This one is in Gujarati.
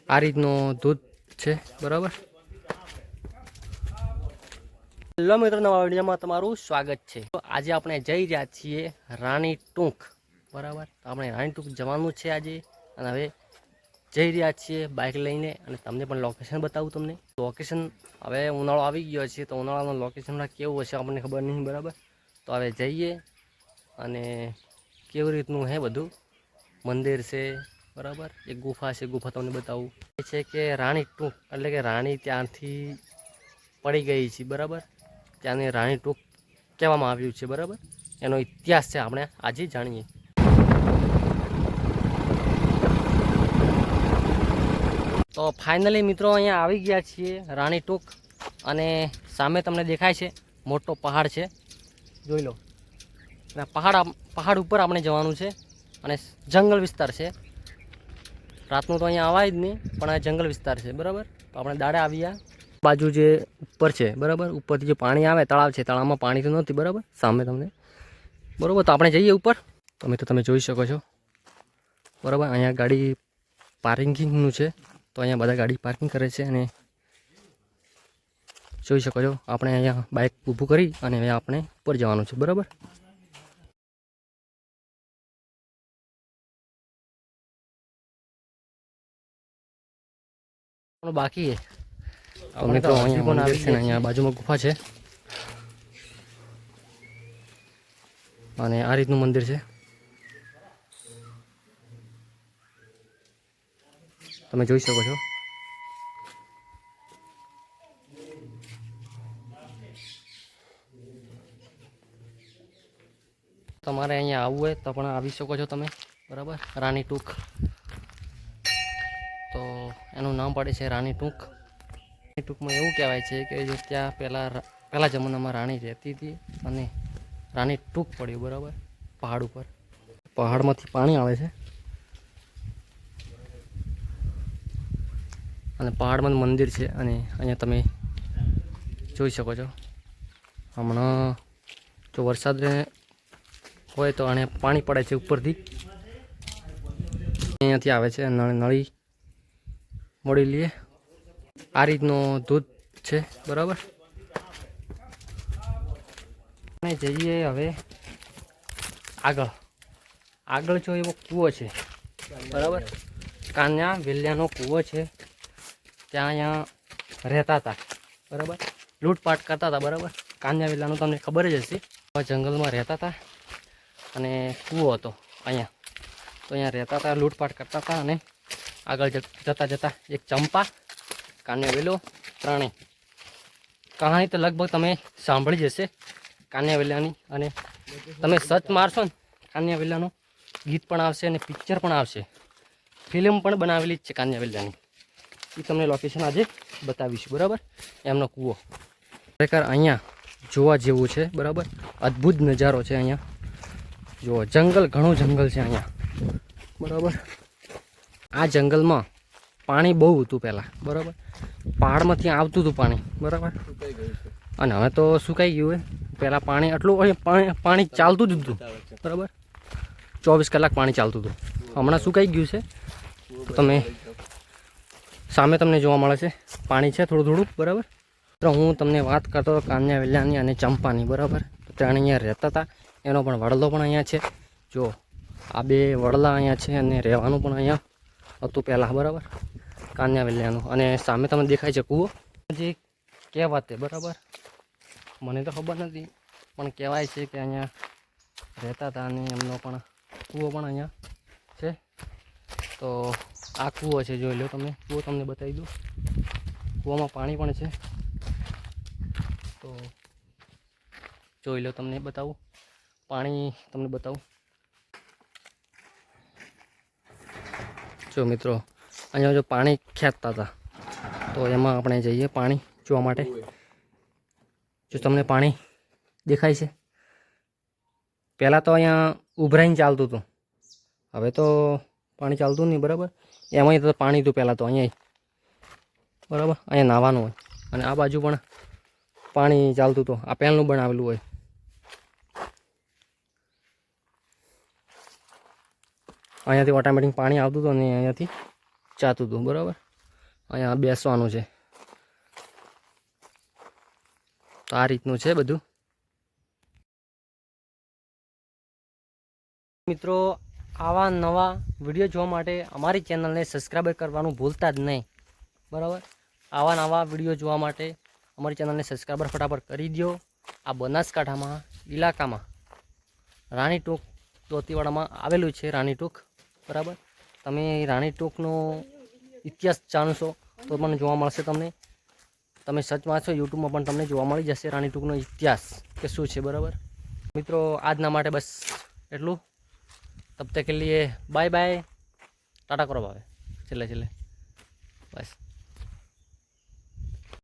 આ રીતનો દૂધ છે બરાબર। હેલો મિત્રો, નવા વિડીયોમાં તમારું સ્વાગત છે। તો આજે આપણે જઈ રહ્યા છીએ રાણી ટૂંક બરાબર। તો આપણે રાણી ટૂંક જવાનું છે આજે, અને હવે જઈ રહ્યા છીએ બાઇક લઈને, અને તમને પણ લોકેશન બતાવું। તમને લોકેશન હવે ઉનાળો આવી ગયો છે, તો ઉનાળાનું લોકેશન કેવું હશે આપણને ખબર નહીં બરાબર। તો હવે જઈએ, અને કેવી રીતનું હે બધું મંદિર છે બરાબર। એક ગુફા છે, ગુફા તમને બતાવું। એ છે કે રાણી ટૂંક એટલે કે રાણી ત્યાંથી પડી ગઈ છે બરાબર। ત્યાંની રાણી ટૂંક કહેવામાં આવ્યું છે બરાબર। એનો ઇતિહાસ છે, આપણે આજે જાણીએ। તો ફાઇનલી મિત્રો અહીંયા આવી ગયા છીએ રાણી ટૂંક, અને સામે તમને દેખાય છે મોટો પહાડ છે, જોઈ લો। અને પહાડ ઉપર આપણે જવાનું છે, અને જંગલ વિસ્તાર છે। રાતનું તો અહીંયા આવાય જ નહીં, પણ આ જંગલ વિસ્તાર છે બરાબર। તો આપણે દાડે આવ્યા બાજુ જે ઉપર છે બરાબર, ઉપરથી જે પાણી આવે, તળાવ છે, તળાવમાં પાણી તો નથી બરાબર, સામે તમને બરાબર। તો આપણે જઈએ ઉપર। તો મિત્રો તમે જોઈ શકો છો બરાબર, અહીંયા ગાડી પાર્કિંગનું છે। તો અહીંયા બધા ગાડી પાર્કિંગ કરે છે, અને જોઈ શકો છો આપણે અહીંયા બાઇક ઊભું કરી અને હવે આપણે ઉપર જવાનું છે બરાબર। બાકી મિત્રો અહીંયા પણ આવી છે ને, અહીંયા બાજુમાં ગુફા છે, અને આ રીતનું મંદિર છે, તમે જોઈ શકો છો। તમારે અહીંયા આવવું હોય તો પણ આવી શકો છો તમે બરાબર। રાણી ટૂંક, તો એનું નામ પડે છે રાણી ટૂંક। રાણી ટૂંકમાં એવું કહેવાય છે કે જો ત્યાં પહેલા જમાનામાં રાણી રહેતી હતી, અને રાણી ટૂંક પડ્યું બરાબર પહાડ ઉપર। પહાડમાંથી પાણી આવે છે, અને પહાડમાં મંદિર છે, અને અહીંયા તમે જોઈ શકો છો। હમણાં જો વરસાદ હોય તો અને પાણી પડે છે ઉપરથી, અહીંયાથી આવે છે, નળી મળી લઈએ। આ રીતનો દૂધ છે બરાબર। આપણે જઈએ હવે આગળ જો એવો કૂવો છે બરાબર, કાન્યા વેલ્યાનો કૂવો છે। ત્યાં અહીંયા રહેતા હતા બરાબર, લૂંટપાટ કરતા હતા બરાબર। કાન્યા વેલ્લાનું તમને ખબર જ હશે, જંગલમાં રહેતા હતા, અને કૂવો હતો અહીંયા। તો અહીંયા રહેતા હતા, લૂંટપાટ કરતા હતા, અને આગળ જતા એક ચંપા, કાન્યા વેલો, ત્રણેય કહાની તો લગભગ તમે સાંભળી જ હશે કાન્યા વેલાની। અને તમે સર્ચ મારશો ને કાન્યા વેલાનું ગીત પણ આવશે, અને પિક્ચર પણ આવશે, ફિલ્મ પણ બનાવેલી જ છે કાન્યા વેલાની। એ તમને લોકેશન આજે બતાવીશું બરાબર। એમનો કૂવો ખરેખર અહીંયા જોવા જેવું છે બરાબર, અદ્ભુત નજારો છે અહીંયા। જુઓ જંગલ, ઘણું જંગલ છે અહીંયા બરાબર। આ જંગલમાં પાણી બહુ હતું પહેલાં બરાબર, પહાડમાંથી આવતું હતું પાણી બરાબર, અને હવે તો સુકાઈ ગયું હોય। પહેલાં પાણી આટલું પાણી ચાલતું જ હતું બરાબર, 24 કલાક પાણી ચાલતું હતું, હમણાં સુકાઈ ગયું છે। તમે સામે તમને જોવા મળે છે પાણી છે થોડું થોડું બરાબર। તો હું તમને વાત કરતો હતો કાન્યા વેલ્લાની અને ચંપાની બરાબર। તો ત્યાં અહીંયા રહેતા હતા, એનો પણ વડલો પણ અહીંયા છે। જો આ બે વડલા અહીંયા છે, અને રહેવાનું પણ અહીંયા હતું પહેલાં બરાબર કાન્યા વેલ્લાનું। અને સામે તમને દેખાય છે કૂવો, જે કહેવાતે બરાબર, મને તો ખબર નથી, પણ કહેવાય છે કે અહીંયા રહેતા હતા, અને એમનો પણ કૂવો પણ અહીંયા છે। તો આ કૂવો છે, જોઈ લો તમે, કૂવો તમને બતાવી દઉં, કૂવામાં પાણી પણ છે, તો જોઈ લો, તમને બતાવું, પાણી તમને બતાવું। જો મિત્રો અહીંયા જો પાણી ખેંચતા હતા, તો એમાં આપણે જઈએ પાણી જોવા માટે। જો તમને પાણી દેખાય છે, પહેલાં તો અહીંયા ઉભરાઈને ચાલતું હતું, હવે તો પાણી ચાલતું નહીં બરાબર। એમાંય તો પાણી હતું પહેલાં તો અહીંયા બરાબર, અહીંયા નાહવાનું હોય, અને આ બાજુ પણ પાણી ચાલતું હતું, આ પહેલનું બનાવેલું હોય। અહીંયાથી ઓટોમેટિક પાણી આવતું હતું, અને અહીંયાથી જાતું હતું બરાબર। અહીંયા બેસવાનું છે. તો આ રીતનું છે બધું. મિત્રો, આવા નવા વિડીયો જોવા માટે અમારી ચેનલને સબસ્ક્રાઈબ કરવાનું ભૂલતા જ નહીં. બરાબર, આવા નવા વિડીયો જોવા માટે અમારી ચેનલને સબસ્ક્રાઈબર ફટાફટ કરી દો. આ બનાસકાંઠામાં ઇલાકામાં રાણીટોક દોતીવાડામાં આવેલું છે રાણીટોક. બરાબર, તમે રાણીટોકનો ઇતિહાસ જાણશો તો પણ જોવા મળશે તમને. તમે સર્ચ મારશો યુટ્યુબમાં પણ તમને જોવા મળી જશે રાણીટોકનો ઇતિહાસ કે શું છે. બરાબર મિત્રો, આજના માટે બસ એટલું. तब तक के लिए बाय बाय, टाटा करो भावे, चले बस.